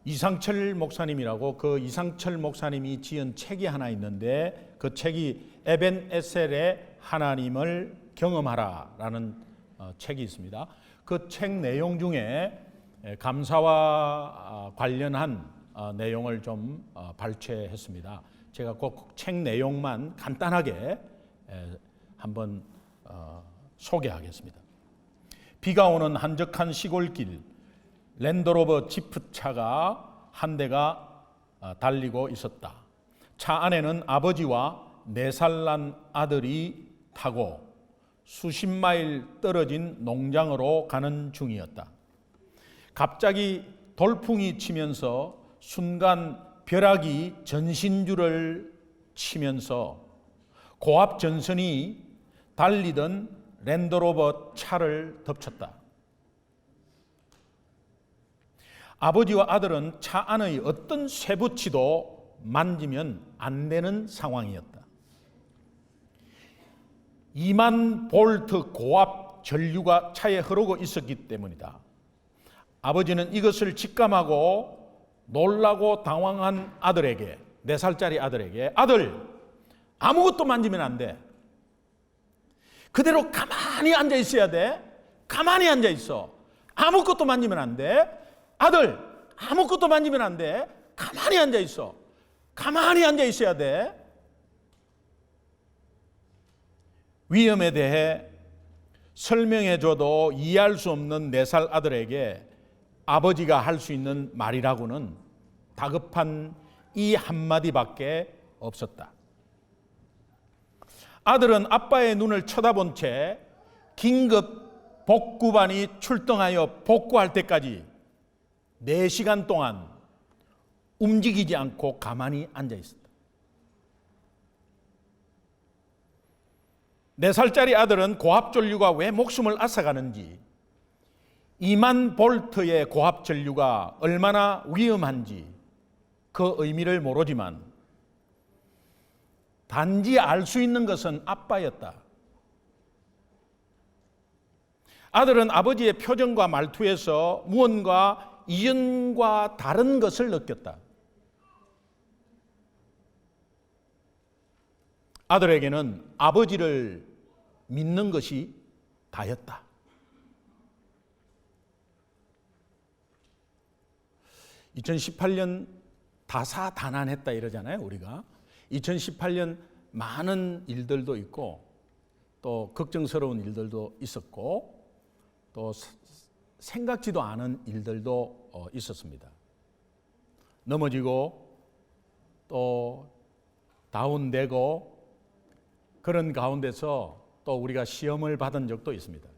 이상철 목사님이라고, 그 이상철 목사님이 지은 책이 하나 있는데 그 책이 에벤 에셀의 하나님을 경험하라라는 책이 있습니다. 그 책 내용 중에 감사와 관련한 내용을 좀 발췌했습니다. 제가 꼭 책 내용만 간단하게 한번 소개하겠습니다. 비가 오는 한적한 시골길, 랜드로버 지프차가 한 대가 달리고 있었다. 차 안에는 아버지와 4살 난 아들이 타고 수십 마일 떨어진 농장으로 가는 중이었다. 갑자기 돌풍이 치면서 순간 벼락이 전신줄을 치면서 고압 전선이 달리던 랜드로버 차를 덮쳤다. 아버지와 아들은 차 안의 어떤 쇠붙이도 만지면 안 되는 상황이었다. 2만 볼트 고압 전류가 차에 흐르고 있었기 때문이다. 아버지는 이것을 직감하고 놀라고 당황한 아들에게, 4살짜리 아들에게, 아들, 아무것도 만지면 안 돼. 그대로 가만히 앉아 있어야 돼. 가만히 앉아 있어. 아무것도 만지면 안 돼. 아들, 아무것도 만지면 안 돼. 가만히 앉아 있어. 가만히 앉아 있어야 돼. 위험에 대해 설명해줘도 이해할 수 없는 4살 아들에게 아버지가 할 수 있는 말이라고는 다급한 이 한마디밖에 없었다. 아들은 아빠의 눈을 쳐다본 채 긴급 복구반이 출동하여 복구할 때까지 4시간 동안 움직이지 않고 가만히 앉아 있었다. 4살짜리 아들은 고압 전류가 왜 목숨을 앗아가는지, 2만 볼트의 고압 전류가 얼마나 위험한지 그 의미를 모르지만 단지 알 수 있는 것은 아빠였다. 아들은 아버지의 표정과 말투에서 무언가 이전과 다른 것을 느꼈다. 아들에게는 아버지를 믿는 것이 다였다. (2018년) 다사다난했다 이러잖아요, 우리가. 2018년 많은 일들도 있고 또 걱정스러운 일들도 있었고 또 생각지도 않은 일들도 있었습니다. 넘어지고 또 다운되고 그런 가운데서 또 우리가 시험을 받은 적도 있습니다.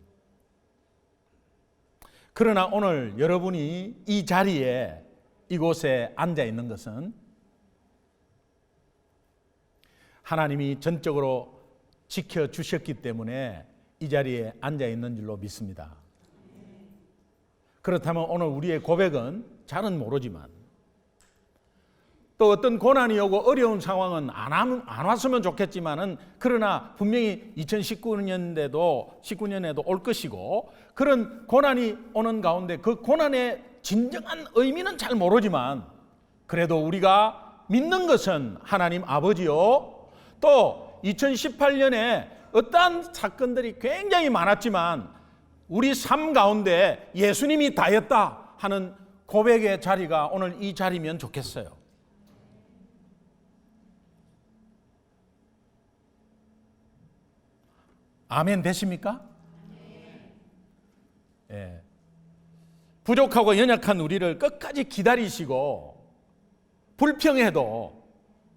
그러나 오늘 여러분이 이 자리에, 이곳에 앉아 있는 것은 하나님이 전적으로 지켜주셨기 때문에 이 자리에 앉아 있는 줄로 믿습니다. 그렇다면 오늘 우리의 고백은 잘은 모르지만 또 어떤 고난이 오고 어려운 상황은 안 왔으면 좋겠지만은 그러나 분명히 19년에도 올 것이고 그런 고난이 오는 가운데 그 고난의 진정한 의미는 잘 모르지만 그래도 우리가 믿는 것은 하나님 아버지요, 또 2018년에 어떠한 사건들이 굉장히 많았지만 우리 삶 가운데 예수님이 다였다 하는 고백의 자리가 오늘 이 자리면 좋겠어요. 아멘 되십니까? 예. 부족하고 연약한 우리를 끝까지 기다리시고 불평해도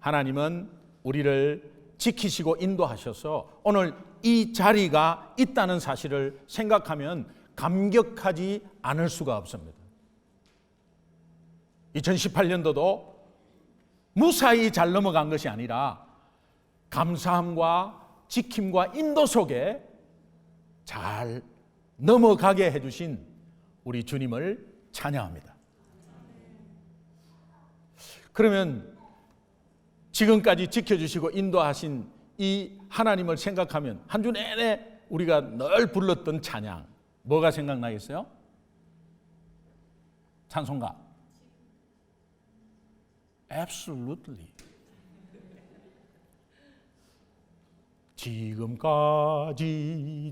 하나님은 우리를 지키시고 인도하셔서 오늘 이 자리가 있다는 사실을 생각하면 감격하지 않을 수가 없습니다. 2018년도도 무사히 잘 넘어간 것이 아니라 감사함과 지킴과 인도 속에 잘 넘어가게 해주신 우리 주님을 찬양합니다. 그러면 지금까지 지켜주시고 인도하신 이 하나님을 생각하면 한 주 내내 우리가 늘 불렀던 찬양, 뭐가 생각나겠어요? 찬송가. Absolutely. 지금까지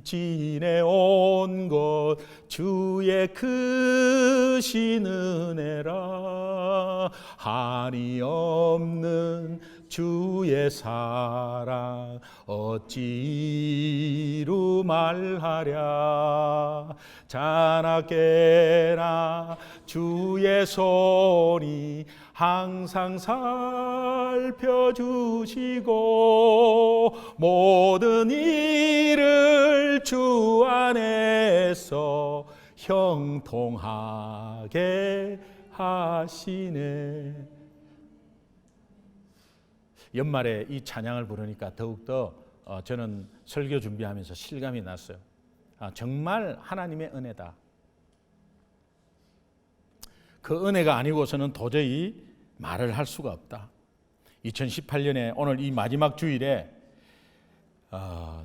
지내온 것 주의 크신 은혜라. 한이 없는 주의 사랑 어찌 이루 말하랴. 자나깨나 주의 손이 항상 살펴주시고 모든 일을 주 안에서 형통하게 하시네. 연말에 이 찬양을 부르니까 더욱더 저는 설교 준비하면서 실감이 났어요. 정말 하나님의 은혜다. 그 은혜가 아니고서는 도저히 말을 할 수가 없다. 2018년에 오늘 이 마지막 주일에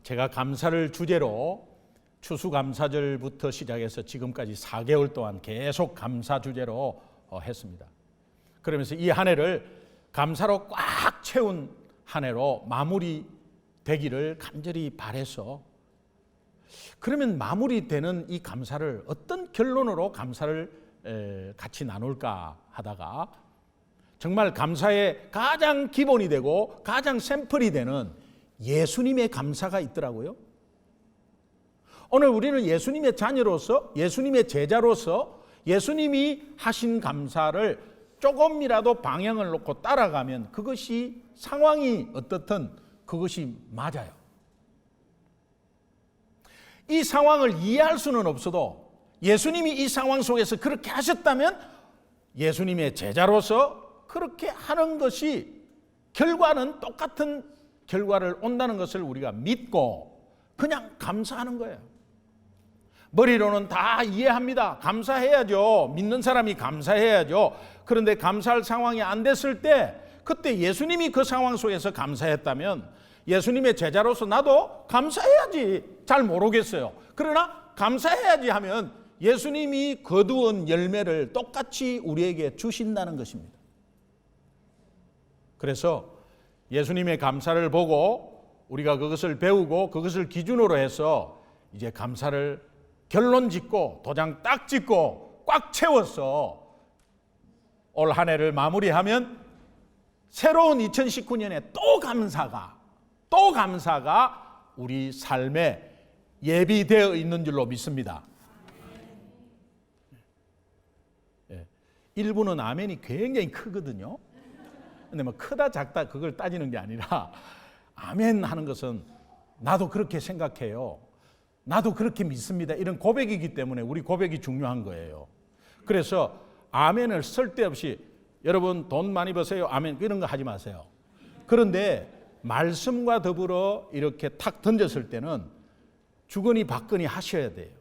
제가 감사를 주제로 추수감사절부터 시작해서 지금까지 4개월 동안 계속 감사 주제로 했습니다. 그러면서 이 한 해를 감사로 꽉 채운 한 해로 마무리되기를 간절히 바라서, 그러면 마무리되는 이 감사를 어떤 결론으로 감사를 같이 나눌까 하다가 정말 감사의 가장 기본이 되고 가장 샘플이 되는 예수님의 감사가 있더라고요. 오늘 우리는 예수님의 자녀로서, 예수님의 제자로서 예수님이 하신 감사를 조금이라도 방향을 놓고 따라가면 그것이 상황이 어떻든 그것이 맞아요. 이 상황을 이해할 수는 없어도 예수님이 이 상황 속에서 그렇게 하셨다면 예수님의 제자로서 그렇게 하는 것이 결과는 똑같은 결과를 온다는 것을 우리가 믿고 그냥 감사하는 거예요. 머리로는 다 이해합니다. 감사해야죠. 믿는 사람이 감사해야죠. 그런데 감사할 상황이 안 됐을 때, 그때 예수님이 그 상황 속에서 감사했다면 예수님의 제자로서 나도 감사해야지. 잘 모르겠어요. 그러나 감사해야지 하면 예수님이 거두은 열매를 똑같이 우리에게 주신다는 것입니다. 그래서 예수님의 감사를 보고 우리가 그것을 배우고 그것을 기준으로 해서 이제 감사를 결론 짓고 도장 딱 찍고 꽉 채워서 올 한 해를 마무리하면 새로운 2019년에 또 감사가 우리 삶에 예비되어 있는 줄로 믿습니다. 일부는 아멘이 굉장히 크거든요. 근데 뭐 크다 작다 그걸 따지는 게 아니라 아멘 하는 것은 나도 그렇게 생각해요. 나도 그렇게 믿습니다. 이런 고백이기 때문에 우리 고백이 중요한 거예요. 그래서 아멘을 쓸데없이 여러분 돈 많이 버세요. 아멘 이런 거 하지 마세요. 그런데 말씀과 더불어 이렇게 탁 던졌을 때는 주거니 받거니 하셔야 돼요.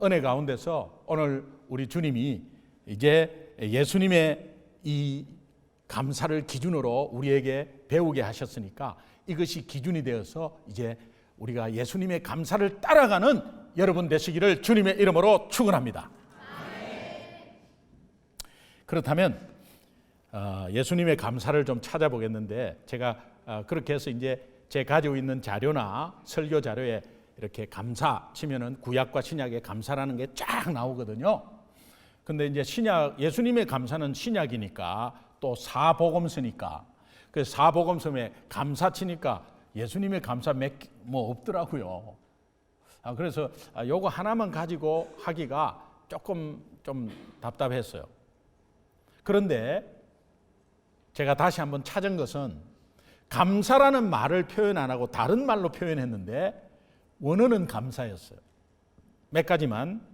은혜 가운데서 오늘 우리 주님이 이제 예수님의 이 감사를 기준으로 우리에게 배우게 하셨으니까 이것이 기준이 되어서 이제 우리가 예수님의 감사를 따라가는 여러분 되시기를 주님의 이름으로 축원합니다. 그렇다면 예수님의 감사를 좀 찾아보겠는데 제가 그렇게 해서 이제 제 가지고 있는 자료나 설교 자료에 이렇게 감사 치면은 구약과 신약의 감사라는 게 쫙 나오거든요. 근데 이제 신약, 예수님의 감사는 신약이니까 또 사복음서니까 그 사복음서에 감사 치니까 예수님의 감사 뭐 없더라고요. 그래서 요거 하나만 가지고 하기가 조금 좀 답답했어요. 그런데 제가 다시 한번 찾은 것은 감사라는 말을 표현 안 하고 다른 말로 표현했는데 원어는 감사였어요. 몇 가지만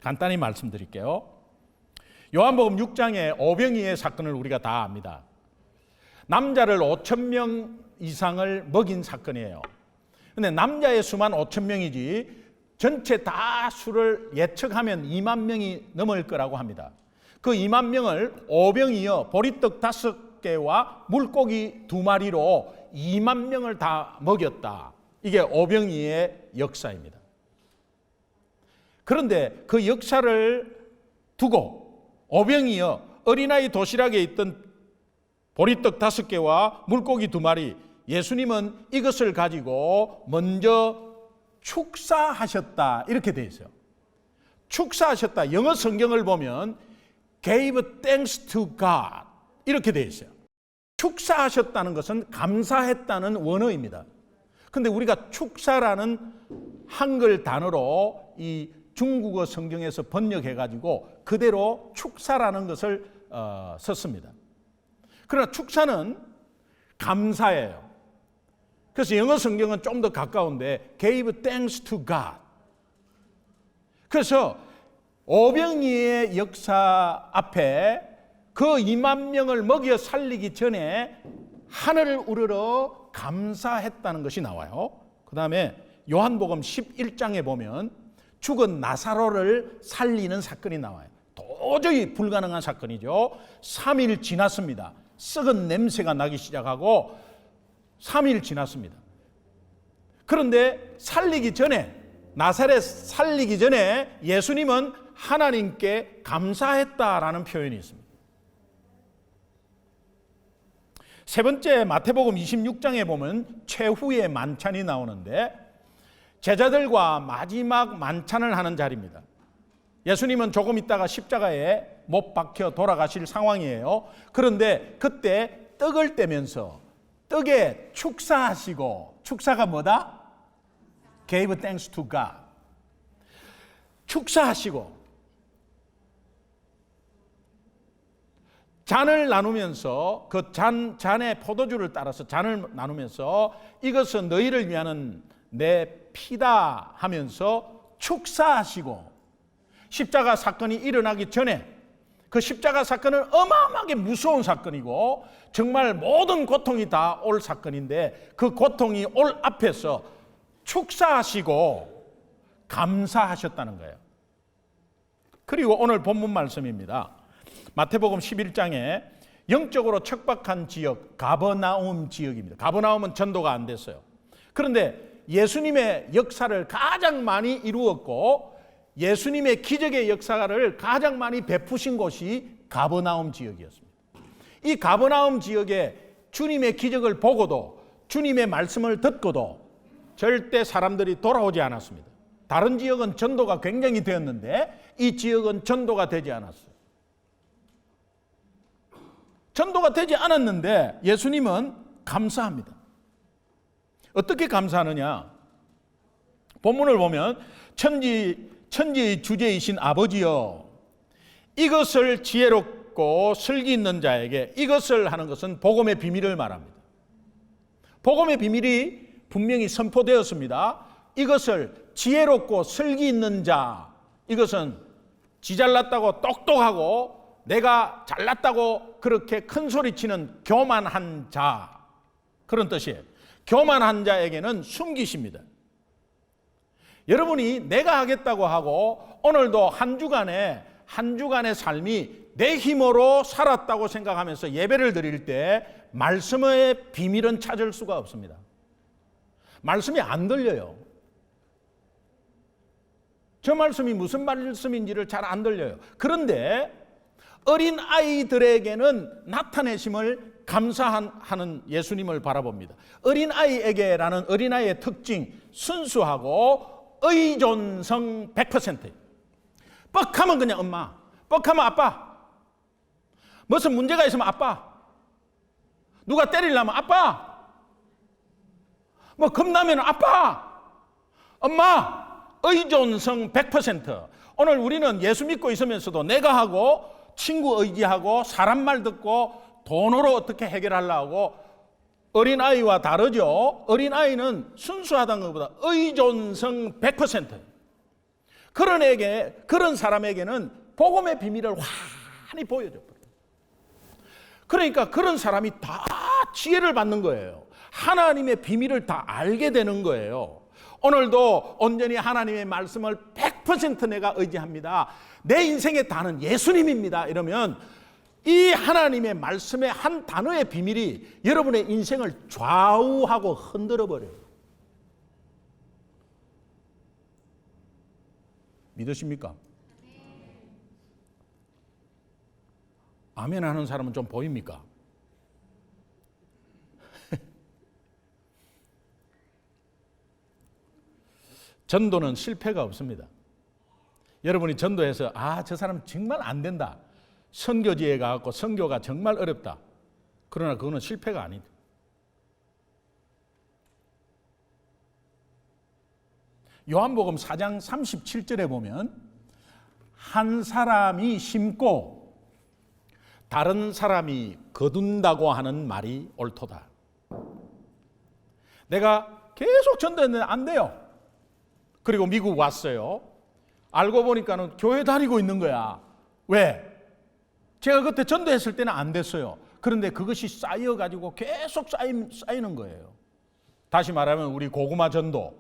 간단히 말씀드릴게요. 요한복음 6장의 오병이의 사건을 우리가 다 압니다. 남자를 5,000명 이상을 먹인 사건이에요. 근데 남자의 수만 5,000명이지 전체 다 수를 예측하면 2만 명이 넘을 거라고 합니다. 그 2만 명을 오병이어 보리떡 5개와 물고기 2마리로 2만 명을 다 먹였다. 이게 오병이의 역사입니다. 그런데 그 역사를 두고 오병이어 어린아이 도시락에 있던 보리떡 5개와 물고기 2마리, 예수님은 이것을 가지고 먼저 축사하셨다 이렇게 되어 있어요. 축사하셨다. 영어 성경을 보면 gave thanks to God 이렇게 되어 있어요. 축사하셨다는 것은 감사했다는 원어입니다. 근데 우리가 축사라는 한글 단어로 이 중국어 성경에서 번역해 가지고 그대로 축사라는 것을 썼습니다. 그러나 축사는 감사예요. 그래서 영어 성경은 좀 더 가까운데 gave thanks to God. 그래서 오병이의 역사 앞에 그 2만 명을 먹여 살리기 전에 하늘을 우러러 감사했다는 것이 나와요. 그 다음에 요한복음 11장에 보면 죽은 나사로를 살리는 사건이 나와요. 도저히 불가능한 사건이죠. 3일 지났습니다. 썩은 냄새가 나기 시작하고 3일 지났습니다. 그런데 살리기 전에, 나사렛 살리기 전에 예수님은 하나님께 감사했다라는 표현이 있습니다. 세 번째, 마태복음 26장에 보면 최후의 만찬이 나오는데 제자들과 마지막 만찬을 하는 자리입니다. 예수님은 조금 있다가 십자가에 못 박혀 돌아가실 상황이에요. 그런데 그때 떡을 떼면서 떡에 축사하시고, 축사가 뭐다? Gave thanks to God. 축사하시고 잔을 나누면서 그 잔에 포도주를 따라서 잔을 나누면서 이것은 너희를 위하는 내 피다 하면서 축사하시고, 십자가 사건이 일어나기 전에, 그 십자가 사건은 어마어마하게 무서운 사건이고 정말 모든 고통이 다 올 사건인데 그 고통이 올 앞에서 축사하시고 감사하셨다는 거예요. 그리고 오늘 본문 말씀입니다. 마태복음 11장에 영적으로 척박한 지역 가버나움 지역입니다. 가버나움은 전도가 안 됐어요. 그런데 예수님의 역사를 가장 많이 이루었고 예수님의 기적의 역사를 가장 많이 베푸신 곳이 가버나움 지역이었습니다. 이 가버나움 지역에 주님의 기적을 보고도 주님의 말씀을 듣고도 절대 사람들이 돌아오지 않았습니다. 다른 지역은 전도가 굉장히 되었는데 이 지역은 전도가 되지 않았어요. 전도가 되지 않았는데 예수님은 감사합니다. 어떻게 감사하느냐? 본문을 보면 천지의 주제이신 아버지여, 이것을 지혜롭고 슬기 있는 자에게, 이것을 하는 것은 복음의 비밀을 말합니다. 복음의 비밀이 분명히 선포되었습니다. 이것을 지혜롭고 슬기 있는 자, 이것은 지 잘났다고 똑똑하고 내가 잘났다고 그렇게 큰 소리치는 교만한 자, 그런 뜻이에요. 교만한 자에게는 숨기십니다. 여러분이 내가 하겠다고 하고 오늘도 한 주간의 삶이 내 힘으로 살았다고 생각하면서 예배를 드릴 때 말씀의 비밀은 찾을 수가 없습니다. 말씀이 안 들려요. 저 말씀이 무슨 말씀인지를 잘 안 들려요. 그런데 어린 아이들에게는 나타내심을 감사하는 예수님을 바라봅니다. 어린아이에게라는 어린아이의 특징, 순수하고 의존성 100%예요. 뻑하면 그냥 엄마, 뻑하면 아빠, 무슨 문제가 있으면 아빠, 누가 때리려면 아빠, 뭐 겁나면 아빠, 엄마, 의존성 100%. 오늘 우리는 예수 믿고 있으면서도 내가 하고 친구 의지하고 사람 말 듣고 돈으로 어떻게 해결하려고, 어린아이와 다르죠. 어린아이는 순수하다는 것보다 의존성 100%. 그런 사람에게는 복음의 비밀을 환히 보여줘. 그러니까 그런 사람이 다 지혜를 받는 거예요. 하나님의 비밀을 다 알게 되는 거예요. 오늘도 온전히 하나님의 말씀을 100% 내가 의지합니다. 내 인생의 단은 예수님입니다. 이러면 이 하나님의 말씀의 한 단어의 비밀이 여러분의 인생을 좌우하고 흔들어 버려요. 믿으십니까? 아멘 하는 사람은 좀 보입니까? 전도는 실패가 없습니다. 여러분이 전도해서 저 사람 정말 안 된다. 선교지에 가서 선교가 정말 어렵다. 그러나 그거는 실패가 아니다. 요한복음 4장 37절에 보면 한 사람이 심고 다른 사람이 거둔다고 하는 말이 옳도다. 내가 계속 전도했는데 안 돼요. 그리고 미국 왔어요. 알고 보니까는 교회 다니고 있는 거야. 왜? 제가 그때 전도했을 때는 안 됐어요. 그런데 그것이 쌓여가지고 계속 쌓이는 거예요. 다시 말하면 우리 고구마 전도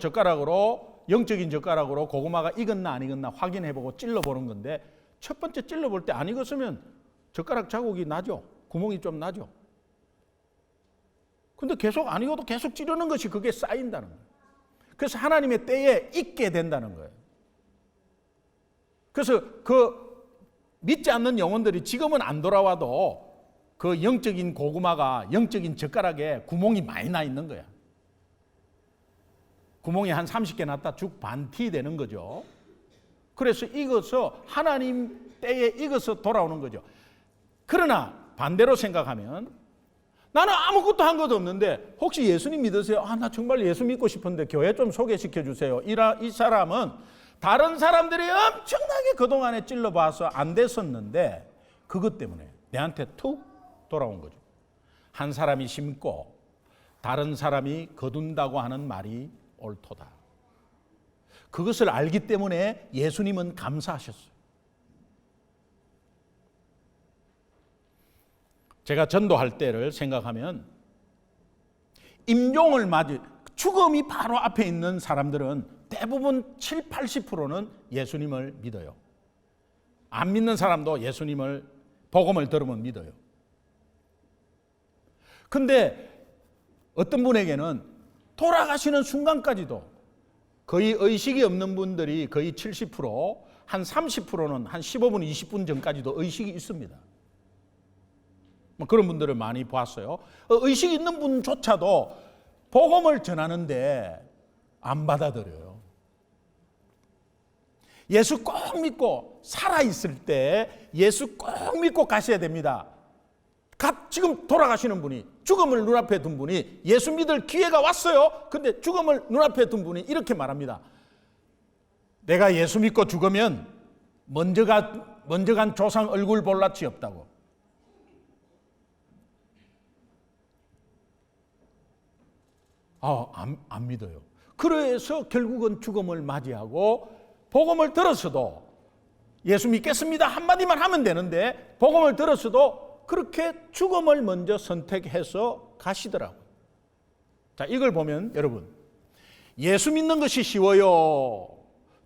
젓가락으로, 영적인 젓가락으로 고구마가 익었나 안 익었나 확인해보고 찔러보는 건데, 첫 번째 찔러볼 때 안 익었으면 젓가락 자국이 나죠. 구멍이 좀 나죠. 근데 계속 안 익어도 계속 찌르는 것이 그게 쌓인다는 거예요. 그래서 하나님의 때에 익게 된다는 거예요. 그래서 믿지 않는 영혼들이 지금은 안 돌아와도 그 영적인 고구마가 영적인 젓가락에 구멍이 많이 나 있는 거야. 구멍이 한 30개 났다 죽 반티 되는 거죠. 그래서 익어서 하나님 때에 익어서 돌아오는 거죠. 그러나 반대로 생각하면 나는 아무것도 한 것도 없는데 혹시 예수님 믿으세요? 나 정말 예수 믿고 싶은데 교회 좀 소개시켜 주세요. 이 사람은 다른 사람들이 엄청나게 그동안에 찔러봐서 안 됐었는데 그것 때문에 내한테 툭 돌아온 거죠. 한 사람이 심고 다른 사람이 거둔다고 하는 말이 옳도다. 그것을 알기 때문에 예수님은 감사하셨어요. 제가 전도할 때를 생각하면 임종을 죽음이 바로 앞에 있는 사람들은 대부분 7, 80%는 예수님을 믿어요. 안 믿는 사람도 예수님을 복음을 들으면 믿어요. 근데 어떤 분에게는 돌아가시는 순간까지도 거의 의식이 없는 분들이 거의 70%, 한 30%는 한 15분, 20분 전까지도 의식이 있습니다. 그런 분들을 많이 봤어요. 의식 있는 분조차도 복음을 전하는데 안 받아들여요. 예수 꼭 믿고 살아있을 때 예수 꼭 믿고 가셔야 됩니다. 지금 돌아가시는 분이, 죽음을 눈앞에 둔 분이 예수 믿을 기회가 왔어요. 근데 죽음을 눈앞에 둔 분이 이렇게 말합니다. 내가 예수 믿고 죽으면 먼저 간 조상 얼굴 볼 낯이 없다고. 안 믿어요. 그래서 결국은 죽음을 맞이하고 복음을 들었어도 예수 믿겠습니다 한마디만 하면 되는데 복음을 들었어도 그렇게 죽음을 먼저 선택해서 가시더라고요. 자, 이걸 보면 여러분, 예수 믿는 것이 쉬워요?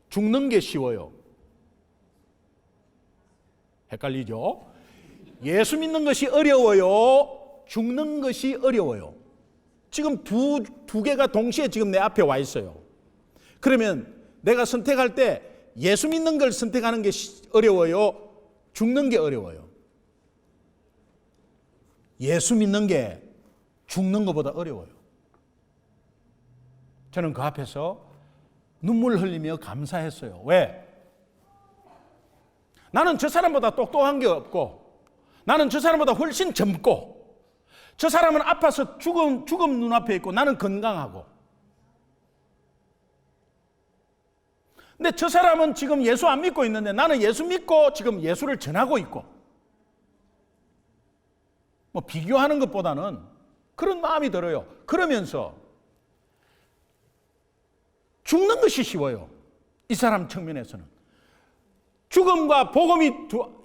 죽는 게 쉬워요? 헷갈리죠? 예수 믿는 것이 어려워요? 죽는 것이 어려워요? 지금 두 개가 동시에 지금 내 앞에 와 있어요. 그러면 내가 선택할 때 예수 믿는 걸 선택하는 게 어려워요? 죽는 게 어려워요? 예수 믿는 게 죽는 것보다 어려워요. 저는 그 앞에서 눈물 흘리며 감사했어요. 왜? 나는 저 사람보다 똑똑한 게 없고 나는 저 사람보다 훨씬 젊고 저 사람은 아파서 죽음 눈앞에 있고 나는 건강하고, 근데 저 사람은 지금 예수 안 믿고 있는데 나는 예수 믿고 지금 예수를 전하고 있고, 비교하는 것보다는 그런 마음이 들어요. 그러면서 죽는 것이 쉬워요. 이 사람 측면에서는 죽음과 복음이,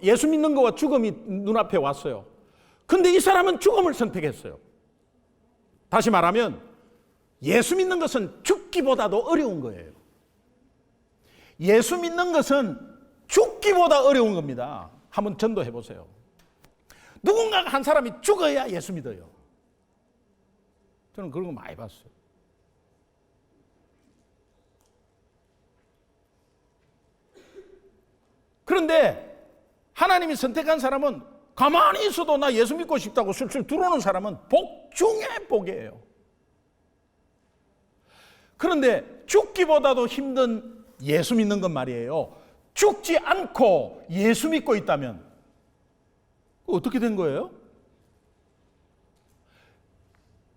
예수 믿는 것과 죽음이 눈앞에 왔어요. 근데 이 사람은 죽음을 선택했어요. 다시 말하면 예수 믿는 것은 죽기보다도 어려운 거예요. 예수 믿는 것은 죽기보다 어려운 겁니다. 한번 전도해 보세요. 누군가가 한 사람이 죽어야 예수 믿어요. 저는 그런 거 많이 봤어요. 그런데 하나님이 선택한 사람은 가만히 있어도 나 예수 믿고 싶다고 슬슬 들어오는 사람은 복 중에 복이에요. 그런데 죽기보다도 힘든 예수 믿는 건 말이에요. 죽지 않고 예수 믿고 있다면 어떻게 된 거예요?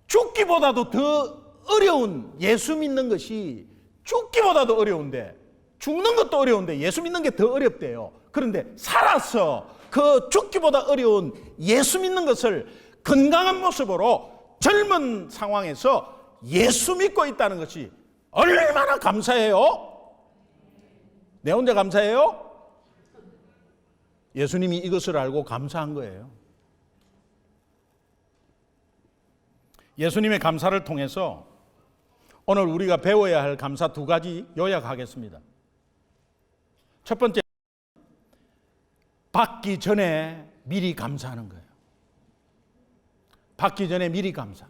죽기보다도 더 어려운 예수 믿는 것이 죽기보다도 어려운데, 죽는 것도 어려운데 예수 믿는 게 더 어렵대요. 그런데 살아서 그 죽기보다 어려운 예수 믿는 것을 건강한 모습으로 젊은 상황에서 예수 믿고 있다는 것이 얼마나 감사해요? 내 혼자 감사해요? 예수님이 이것을 알고 감사한 거예요. 예수님의 감사를 통해서 오늘 우리가 배워야 할 감사 두 가지 요약하겠습니다. 첫 번째, 받기 전에 미리 감사하는 거예요. 받기 전에 미리 감사.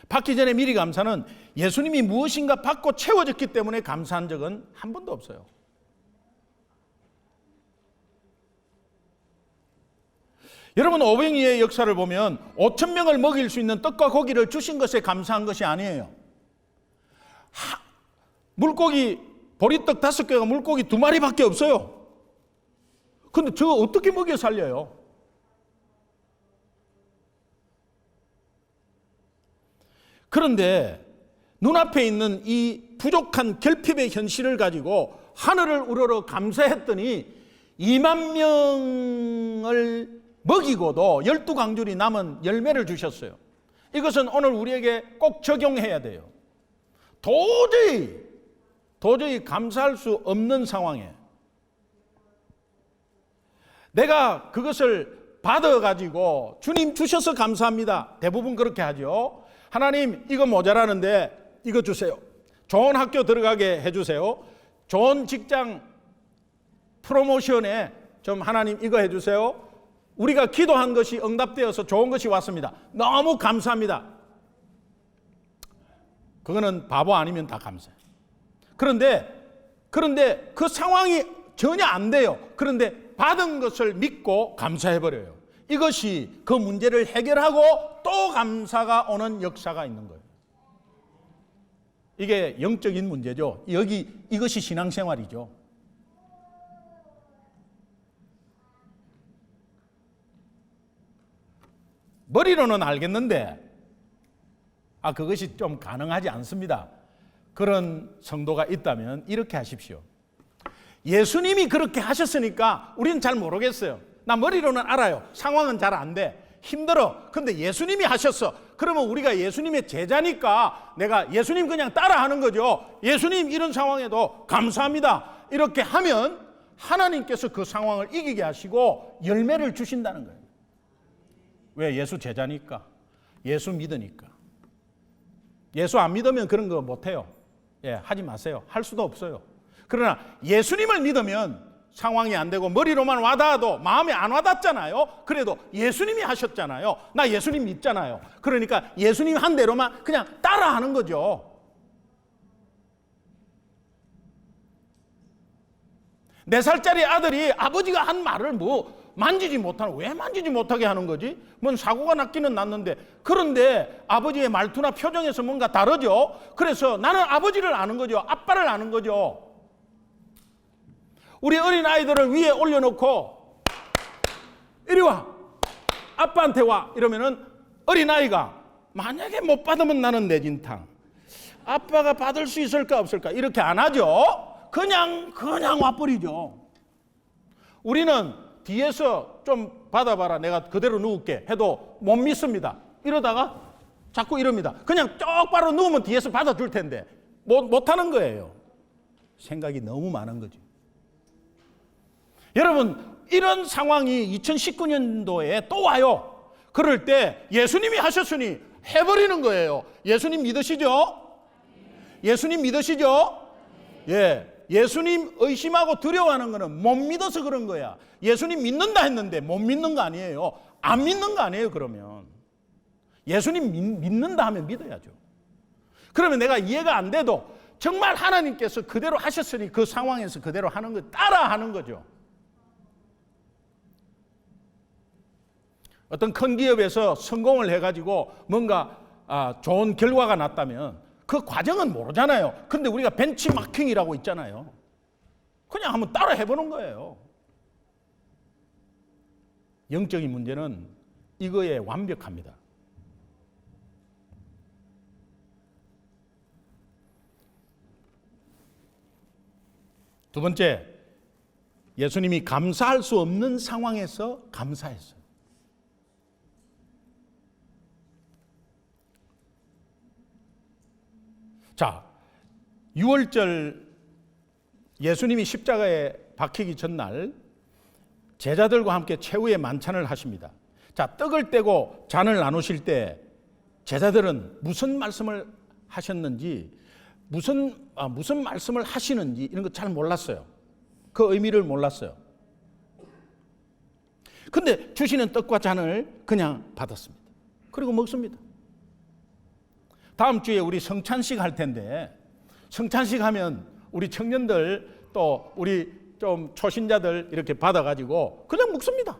받기 전에 미리 감사는 예수님이 무엇인가 받고 채워졌기 때문에 감사한 적은 한 번도 없어요. 여러분, 오병이의 역사를 보면 5천 명을 먹일 수 있는 떡과 고기를 주신 것에 감사한 것이 아니에요. 물고기, 보리떡 5개가 물고기 2마리밖에 없어요. 근데 저거 어떻게 먹여 살려요? 그런데 눈앞에 있는 이 부족한 결핍의 현실을 가지고 하늘을 우러러 감사했더니 2만 명을 먹이고도 12강줄이 남은 열매를 주셨어요. 이것은 오늘 우리에게 꼭 적용해야 돼요. 도저히 감사할 수 없는 상황에 내가 그것을 받아가지고 주님 주셔서 감사합니다. 대부분 그렇게 하죠. 하나님, 이거 모자라는데 이거 주세요. 좋은 학교 들어가게 해주세요. 좋은 직장 프로모션에 좀 하나님 이거 해주세요. 우리가 기도한 것이 응답되어서 좋은 것이 왔습니다. 너무 감사합니다. 그거는 바보 아니면 다 감사해요. 그런데 그 상황이 전혀 안 돼요. 그런데 받은 것을 믿고 감사해버려요. 이것이 그 문제를 해결하고 또 감사가 오는 역사가 있는 거예요. 이게 영적인 문제죠. 이것이 신앙생활이죠. 머리로는 알겠는데 그것이 좀 가능하지 않습니다. 그런 성도가 있다면 이렇게 하십시오. 예수님이 그렇게 하셨으니까 우리는 잘 모르겠어요. 나 머리로는 알아요. 상황은 잘 안 돼. 힘들어. 근데 예수님이 하셨어. 그러면 우리가 예수님의 제자니까 내가 예수님 그냥 따라하는 거죠. 예수님 이런 상황에도 감사합니다. 이렇게 하면 하나님께서 그 상황을 이기게 하시고 열매를 주신다는 거예요. 왜? 예수 제자니까. 예수 믿으니까. 예수 안 믿으면 그런 거 못해요. 하지 마세요. 할 수도 없어요. 그러나 예수님을 믿으면 상황이 안 되고 머리로만 와닿아도 마음에 안 와닿잖아요. 그래도 예수님이 하셨잖아요. 나 예수님 믿잖아요. 그러니까 예수님 한 대로만 그냥 따라하는 거죠. 4살짜리 아들이 아버지가 한 말을 왜 만지지 못하게 하는 거지? 뭔 사고가 났기는 났는데, 그런데 아버지의 말투나 표정에서 뭔가 다르죠. 그래서 나는 아버지를 아는 거죠. 아빠를 아는 거죠. 우리 어린 아이들을 위에 올려놓고 이리 와, 아빠한테 와 이러면은 어린 아이가 만약에 못 받으면 나는 내진탕, 아빠가 받을 수 있을까 없을까 이렇게 안 하죠. 그냥 와버리죠. 우리는 뒤에서 좀 받아봐라, 내가 그대로 누울게 해도 못 믿습니다. 이러다가 자꾸 이럽니다. 그냥 똑바로 누우면 뒤에서 받아줄 텐데 못하는 거예요. 생각이 너무 많은 거죠. 여러분, 이런 상황이 2019년도에 또 와요. 그럴 때 예수님이 하셨으니 해버리는 거예요. 예수님 믿으시죠? 예수님 믿으시죠? 예수님 의심하고 두려워하는 거는 못 믿어서 그런 거야. 예수님 믿는다 했는데 못 믿는 거 아니에요. 안 믿는 거 아니에요. 그러면 예수님 믿는다 하면 믿어야죠. 그러면 내가 이해가 안 돼도 정말 하나님께서 그대로 하셨으니 그 상황에서 그대로 하는 거 따라하는 거죠. 어떤 큰 기업에서 성공을 해가지고 뭔가 좋은 결과가 났다면 그 과정은 모르잖아요. 그런데 우리가 벤치마킹이라고 있잖아요. 그냥 한번 따라 해보는 거예요. 영적인 문제는 이거에 완벽합니다. 두 번째, 예수님이 감사할 수 없는 상황에서 감사했어요. 자, 6월절 예수님이 십자가에 박히기 전날 제자들과 함께 최후의 만찬을 하십니다. 자, 떡을 떼고 잔을 나누실 때 제자들은 무슨 말씀을 하셨는지, 무슨 말씀을 하시는지 이런 거 잘 몰랐어요. 그 의미를 몰랐어요. 근데 주시는 떡과 잔을 그냥 받았습니다. 그리고 먹습니다. 다음 주에 우리 성찬식 할 텐데, 성찬식 하면 우리 청년들 또 우리 좀 초신자들 이렇게 받아가지고 그냥 먹습니다.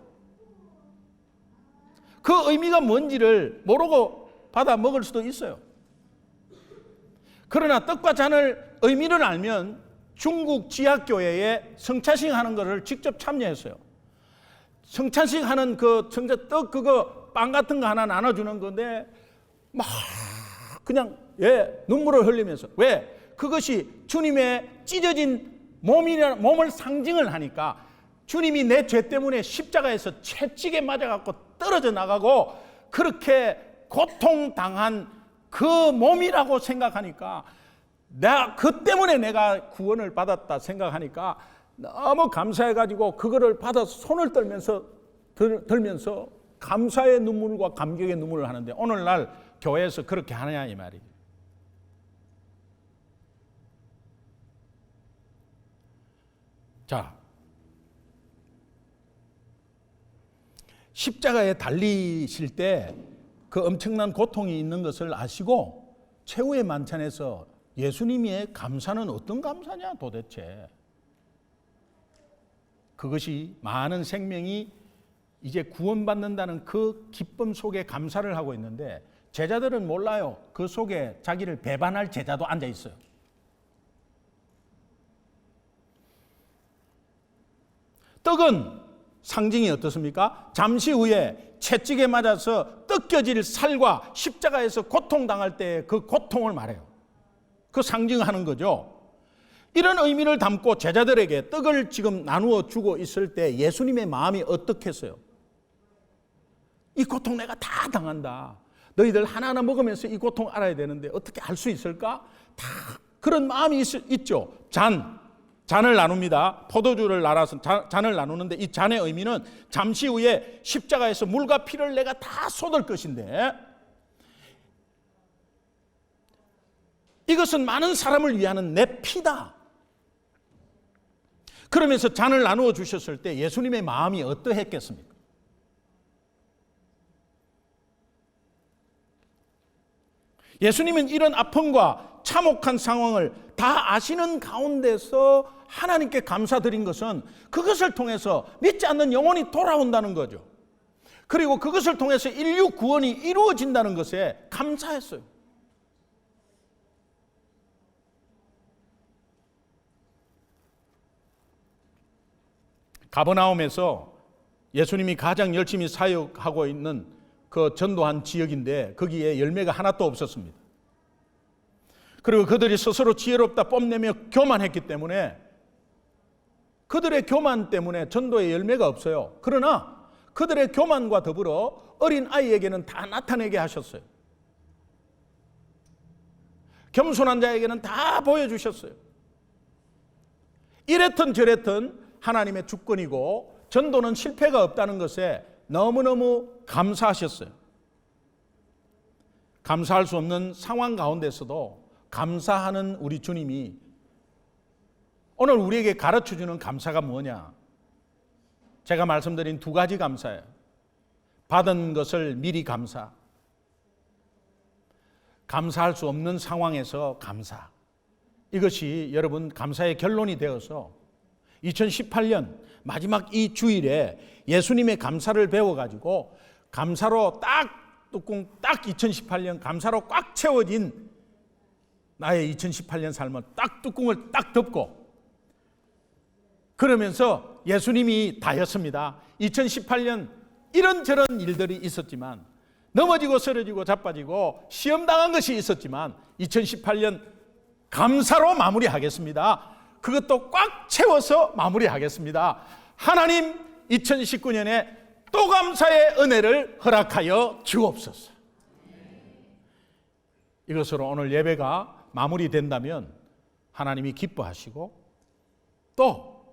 그 의미가 뭔지를 모르고 받아 먹을 수도 있어요. 그러나 떡과 잔을 의미를 알면 중국 지하교회에 성찬식 하는 것을 직접 참여했어요. 성찬식 하는 그 떡 그거 빵 같은 거 하나 나눠주는 건데 막 그냥 눈물을 흘리면서, 왜? 그것이 주님의 찢어진 몸을 상징을 하니까 주님이 내 죄 때문에 십자가에서 채찍에 맞아갖고 떨어져 나가고 그렇게 고통당한 그 몸이라고 생각하니까, 그 때문에 내가 구원을 받았다 생각하니까 너무 감사해가지고 그거를 받아서 손을 들면서 감사의 눈물과 감격의 눈물을 하는데, 오늘날 교회에서 그렇게 하느냐 이 말이에요. 자, 십자가에 달리실 때 그 엄청난 고통이 있는 것을 아시고 최후의 만찬에서 예수님의 감사는 어떤 감사냐 도대체. 그것이 많은 생명이 이제 구원받는다는 그 기쁨 속에 감사를 하고 있는데, 제자들은 몰라요. 그 속에 자기를 배반할 제자도 앉아 있어요. 떡은 상징이 어떻습니까? 잠시 후에 채찍에 맞아서 뜯겨질 살과 십자가에서 고통당할 때의 그 고통을 말해요. 그 상징하는 거죠. 이런 의미를 담고 제자들에게 떡을 지금 나누어 주고 있을 때 예수님의 마음이 어떻겠어요? 이 고통 내가 다 당한다. 너희들 하나하나 먹으면서 이 고통 알아야 되는데 어떻게 알 수 있을까? 다 그런 마음이 있죠. 잔을 나눕니다. 포도주를 날아서 잔을 나누는데, 이 잔의 의미는 잠시 후에 십자가에서 물과 피를 내가 다 쏟을 것인데, 이것은 많은 사람을 위하는 내 피다. 그러면서 잔을 나누어 주셨을 때 예수님의 마음이 어떠했겠습니까? 예수님은 이런 아픔과 참혹한 상황을 다 아시는 가운데서 하나님께 감사드린 것은 그것을 통해서 믿지 않는 영혼이 돌아온다는 거죠. 그리고 그것을 통해서 인류 구원이 이루어진다는 것에 감사했어요. 가버나움에서 예수님이 가장 열심히 사역하고 있는 그 전도한 지역인데 거기에 열매가 하나도 없었습니다. 그리고 그들이 스스로 지혜롭다 뽐내며 교만했기 때문에, 그들의 교만 때문에 전도의 열매가 없어요. 그러나 그들의 교만과 더불어 어린 아이에게는 다 나타내게 하셨어요. 겸손한 자에게는 다 보여주셨어요. 이랬든 저랬든 하나님의 주권이고 전도는 실패가 없다는 것에 너무너무 감사하셨어요. 감사할 수 없는 상황 가운데서도 감사하는 우리 주님이 오늘 우리에게 가르쳐주는 감사가 뭐냐? 제가 말씀드린 두 가지 감사예요. 받은 것을 미리 감사, 감사할 수 없는 상황에서 감사. 이것이 여러분 감사의 결론이 되어서 2018년 마지막 이 주일에 예수님의 감사를 배워가지고 감사로 딱 뚜껑 딱 2018년 감사로 꽉 채워진 나의 2018년 삶은 딱 뚜껑을 딱 덮고 그러면서 예수님이 다였습니다. 2018년 이런저런 일들이 있었지만 넘어지고 쓰러지고 자빠지고 시험 당한 것이 있었지만 2018년 감사로 마무리하겠습니다. 그것도 꽉 채워서 마무리하겠습니다. 하나님 2019년에 또 감사의 은혜를 허락하여 주옵소서. 이것으로 오늘 예배가 마무리된다면 하나님이 기뻐하시고 또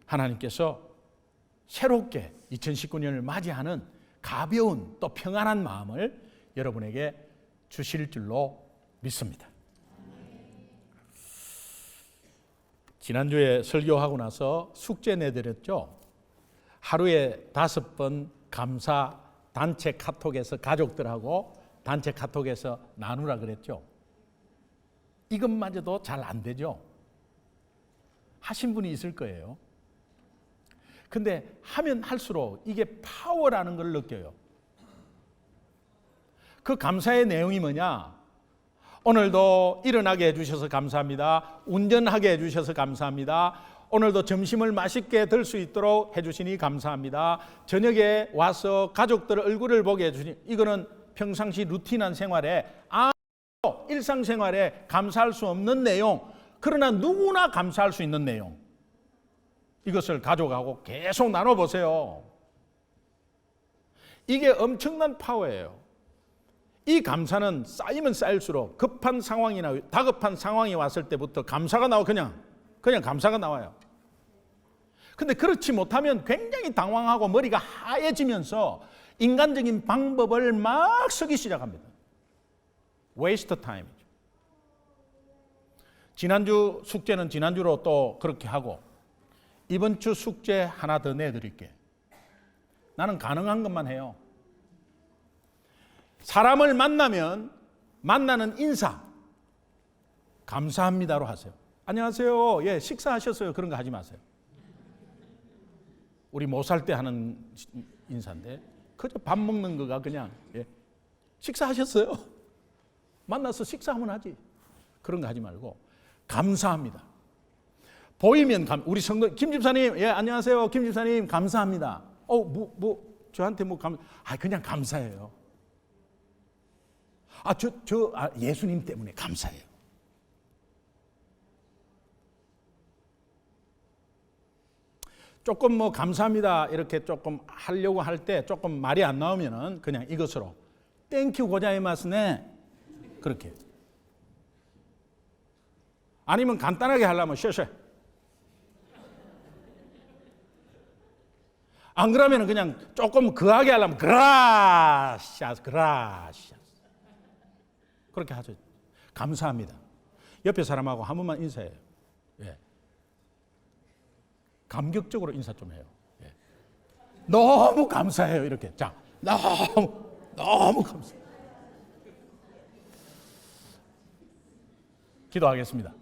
하나님께서 새롭게 2019년을 맞이하는 가벼운 또 평안한 마음을 여러분에게 주실 줄로 믿습니다. 지난주에 설교하고 나서 숙제 내드렸죠. 하루에 5번 감사 단체 카톡에서 가족들하고 단체 카톡에서 나누라 그랬죠. 이것마저도 잘 안 되죠. 하신 분이 있을 거예요. 근데 하면 할수록 이게 파워라는 걸 느껴요. 그 감사의 내용이 뭐냐? 오늘도 일어나게 해주셔서 감사합니다. 운전하게 해주셔서 감사합니다. 오늘도 점심을 맛있게 들 수 있도록 해주시니 감사합니다. 저녁에 와서 가족들 얼굴을 보게 해주시니, 이거는 평상시 루틴한 생활에 일상생활에 감사할 수 없는 내용, 그러나 누구나 감사할 수 있는 내용, 이것을 가져가고 계속 나눠보세요. 이게 엄청난 파워예요. 이 감사는 쌓이면 쌓일수록 급한 상황이나 다급한 상황이 왔을 때부터 감사가 나와. 그냥 감사가 나와요. 근데 그렇지 못하면 굉장히 당황하고 머리가 하얘지면서 인간적인 방법을 막 쓰기 시작합니다. waste time이죠. 지난주 숙제는 지난주로 또 그렇게 하고, 이번 주 숙제 하나 더 내드릴게. 나는 가능한 것만 해요. 사람을 만나면 만나는 인사 감사합니다로 하세요. 안녕하세요. 예, 식사하셨어요? 그런 거 하지 마세요. 우리 못 살 때 하는 인사인데 그저 밥 먹는 거가 그냥 식사하셨어요? 만나서 식사하면 하지. 그런 거 하지 말고 감사합니다. 보이면 우리 성도 김 집사님, 예, 안녕하세요. 김 집사님 감사합니다. 저한테 그냥 감사해요. 예수님 때문에 감사해요. 조금 감사합니다 이렇게 조금 하려고 할 때 조금 말이 안 나오면은 그냥 이것으로 땡큐 고자이마스네, 그렇게. 아니면 간단하게 하려면 쉐쉐. 안 그러면 그냥 조금 거하게 하려면 그라시아스. 그렇게 하죠. 감사합니다. 옆에 사람하고 한 번만 인사해요. 예. 감격적으로 인사 좀 해요. 예. 너무 감사해요. 이렇게. 자, 너무 감사해요. 기도하겠습니다.